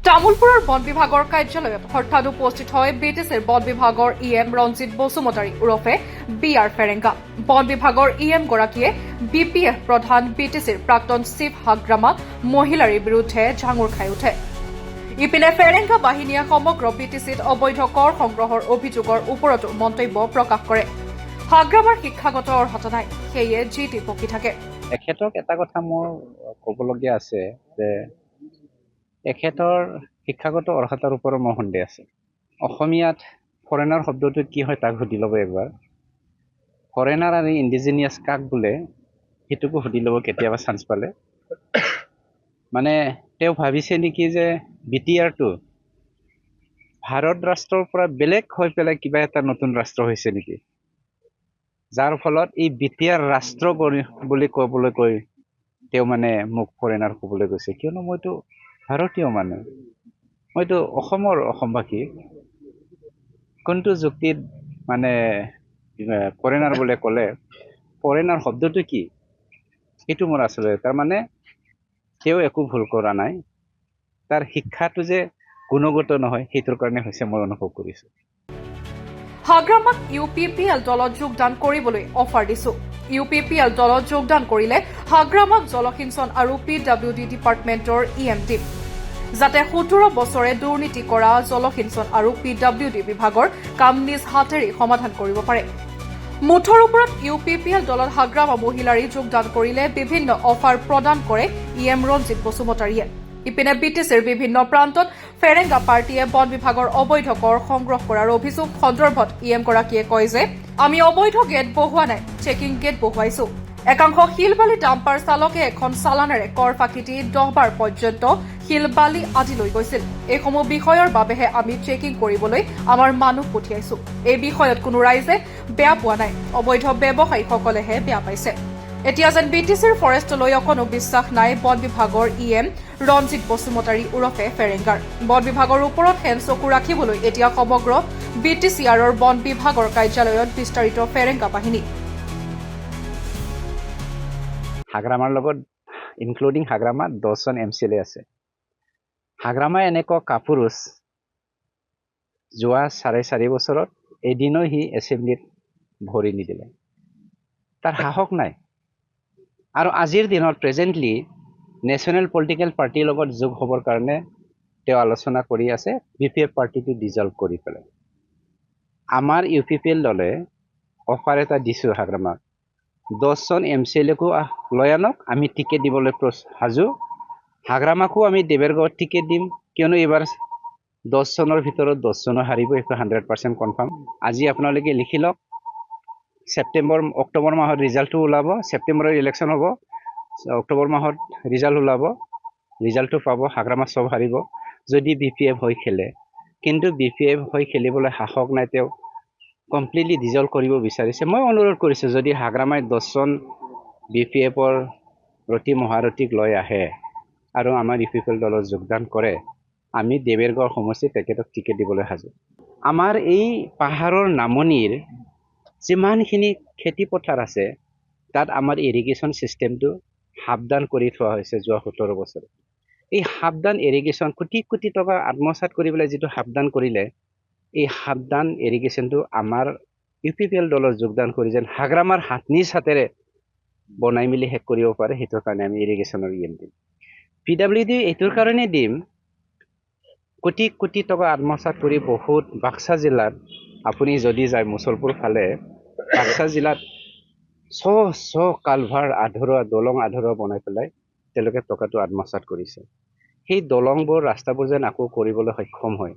তামুলপুৰৰ বন বিভাগৰ কাৰ্যালয়ত হঠাৎ উপস্থিত হয় বিটিচিৰ বন বিভাগৰ ইএম ৰঞ্জিত বসুমতাৰী ওৰফে বি আৰ ফেৰেংগা। বন বিভাগৰ ইএম গৰাকীয়ে বিপিএফ প্ৰধান বিটিচিৰ প্ৰাক্তন চিফ হাগ্ৰামা মহিলাৰ বিৰুদ্ধে ঝাঙুৰ খাই উঠে। ইপিনে ফেৰেংগা বাহিনীয়ে সমগ্ৰ বিটিচিত অবৈধ কৰ সংগ্ৰহৰ অভিযোগৰ ওপৰতো মন্তব্য প্ৰকাশ কৰে। হাগ্ৰামাৰ শিক্ষাগত অৰ্হতা নাই, সেয়ে জি টি পকি থাকে। এখেতক এটা কথা মোৰ ক'বলগীয়া আছে যে এখেতৰ শিক্ষাগত অৰ্হতাৰ ওপৰত মোৰ সন্দেহ আছে। অসমীয়াত ফৰেনাৰ শব্দটো কি হয় তাক সুধি ল'ব একবাৰ। ফৰেনাৰ আৰু ইণ্ডিজিনিয়াছ কাক বোলে সেইটোকো সুধি ল'ব কেতিয়াবা চান্স পালে। মানে তেওঁ ভাবিছে নেকি যে BTRটো ভাৰত ৰাষ্ট্ৰৰ পৰা বেলেগ হৈ পেলাই কিবা এটা নতুন ৰাষ্ট্ৰ হৈছে নেকি, যাৰ ফলত এই BTR ৰাষ্ট্ৰ বুলি ক'বলৈ কৈ তেওঁ মানে মোক ফৰেনাৰ ক'বলৈ গৈছে। কিয়নো মইতো ভাৰতীয় মানুহ, মইতো অসমবাসী। কোনটো যুক্তিত মানে ফৰেনাৰ বুলি ক'লে, ফৰেনাৰ শব্দটো কি সেইটো মোৰ আচলতে তাৰমানে তেওঁ একো ভুল কৰা নাই। তাৰ শিক্ষাটো যে গুণগত নহয় সেইটোৰ কাৰণে হৈছে মই অনুভৱ কৰিছোঁ। হাগ্ৰামাক UPPL দলত যোগদান কৰিবলৈ অফাৰ দিছো। UPPL দলত যোগদান কৰিলে হাগ্ৰামাক জলসিঞ্চন আৰু PWD ডিপাৰ্টমেণ্টৰ EM দিম, যাতে 17 বছৰে দুৰ্নীতি কৰা জলসিঞ্চন আৰু PWD বিভাগৰ কাম নিজ হাতেৰে সমাধান কৰিব পাৰে। মুঠৰ ওপৰত UPPL দলত হাগ্ৰামা মহিলাৰী যোগদান কৰিলে বিভিন্ন অফাৰ প্ৰদান কৰে EM ৰঞ্জিত বসুমতাৰীয়ে। ইপিনে বিটিচিৰ বিভিন্ন প্ৰান্তত ফেৰেংগা পাৰ্টীয়ে বন বিভাগৰ অবৈধ কৰ সংগ্ৰহ কৰাৰ অভিযোগ সন্দৰ্ভত EM গৰাকীয়ে কয় যে আমি অবৈধ গেট বহুওৱা নাই, চেকিং গেট বহুৱাইছো। একাংশ শিলবালি ডাম্পাৰ চালকে এখন চালানেৰে কৰ ফাঁকি দি 10 বাৰ পৰ্যন্ত শিলবালি আদি লৈ গৈছিল। এইসমূহ বিষয়ৰ বাবেহে আমি চেকিং কৰিবলৈ আমাৰ মানুহ পঠিয়াইছো। এই বিষয়ত কোনো ৰাইজে বেয়া পোৱা নাই, অবৈধ ব্যৱসায়ীসকলেহে বেয়া পাইছে। এতিয়া যেন বিটিচিৰ ফৰেষ্টলৈ অকণো বিশ্বাস নাই বন বিভাগৰ EM ৰঞ্জিত বসুমতাৰী ওৰফে ফেৰেংগাৰ। বন বিভাগৰ ওপৰত হেন চকু ৰাখিবলৈ এতিয়া সমগ্ৰ BTCRৰ বন বিভাগৰ কাৰ্যালয়ত বিস্তাৰিত ফেৰেংগা বাহিনী। হাগ্ৰামাৰ লগত ইনক্লুডিং হাগ্ৰামা 10জন MCLA আছে। হাগ্ৰামা এনেকুৱা কাপুৰুষ, যোৱা 4.5 বছৰত এদিনো সি এছেম্বলিত ভৰি নিদিলে। তাৰ সাহস নাই। আৰু আজিৰ দিনত প্ৰেজেণ্টলি নেশ্যনেল পলিটিকেল পাৰ্টিৰ লগত যোগ হ'বৰ কাৰণে তেওঁ আলোচনা কৰি আছে BPF পাৰ্টিটো ডিজলভ কৰি পেলাই। আমাৰ UPPL দলে অফাৰ এটা দিছোঁ হাগ্ৰামাক, 10জন MCLAকো লৈ আনক, আমি টিকেট দিবলৈ সাজু। হাগ্ৰামাকো আমি দেৱৰগাঁৱত টিকেট দিম, কিয়নো এইবাৰ 10জনৰ ভিতৰত 10জনো হাৰিব, এইটো 100% কনফাৰ্ম। আজি আপোনালোকে লিখি লওক, অক্টোবৰ মাহত ৰিজাল্টটো ওলাব। ছেপ্টেম্বৰৰ ইলেকশ্যন হ'ব, অক্টোবৰ মাহত ৰিজাল্ট ওলাব, ৰিজাল্টটো পাব। হাগ্ৰামা চব হাৰিব যদি BPF হৈ খেলে। কিন্তু BPF হৈ খেলিবলৈ সাহস নাই, তেওঁ কমপ্লিটলি ডিজলভ কৰিব বিচাৰিছে। মই অনুৰোধ কৰিছোঁ যদি হাগ্ৰামাই 10জন BPFৰ ৰতি মহাৰথীক লৈ আহে আৰু আমাৰ UPPL দলত যোগদান কৰে, আমি দেৱৰগাঁও সমষ্টিত তেখেতক টিকেট দিবলৈ সাজু। আমাৰ এই পাহাৰৰ নামনিৰ যিমানখিনি খেতি পথাৰ আছে তাত আমাৰ ইৰিগেশ্যন ছিষ্টেমটো সাৱধান কৰি থোৱা হৈছে যোৱা 17 বছৰ। এই সাৱধান ইৰিগেশ্যন কোটি কোটি টকা আত্মসাৎ কৰি পেলাই যিটো সাৱধান কৰিলে, এই সাৱধান ইৰিগেশ্যনটো আমাৰ UPPL দলত যোগদান কৰি যেন হাগ্ৰামাৰ নিজ হাতেৰে বনাই মেলি শেষ কৰিব পাৰে, সেইটোৰ কাৰণে আমি ইৰিগেশ্যনৰ EM দিম। PWD এইটোৰ কাৰণে দিম, কোটি কোটি টকা আত্মসাৎ কৰি বহুত বাক্সা জিলাত আপুনি যদি যায় মুছলপুৰ ফালে, বাক্সা জিলাত শ কালভাৰ আধৰুৱা, দলং আধৰুৱা বনাই পেলাই তেওঁলোকে টকাটো আত্মসাৎ কৰিছে। সেই দলংবোৰ, ৰাস্তাবোৰ যেন আকৌ কৰিবলৈ সক্ষম হয়।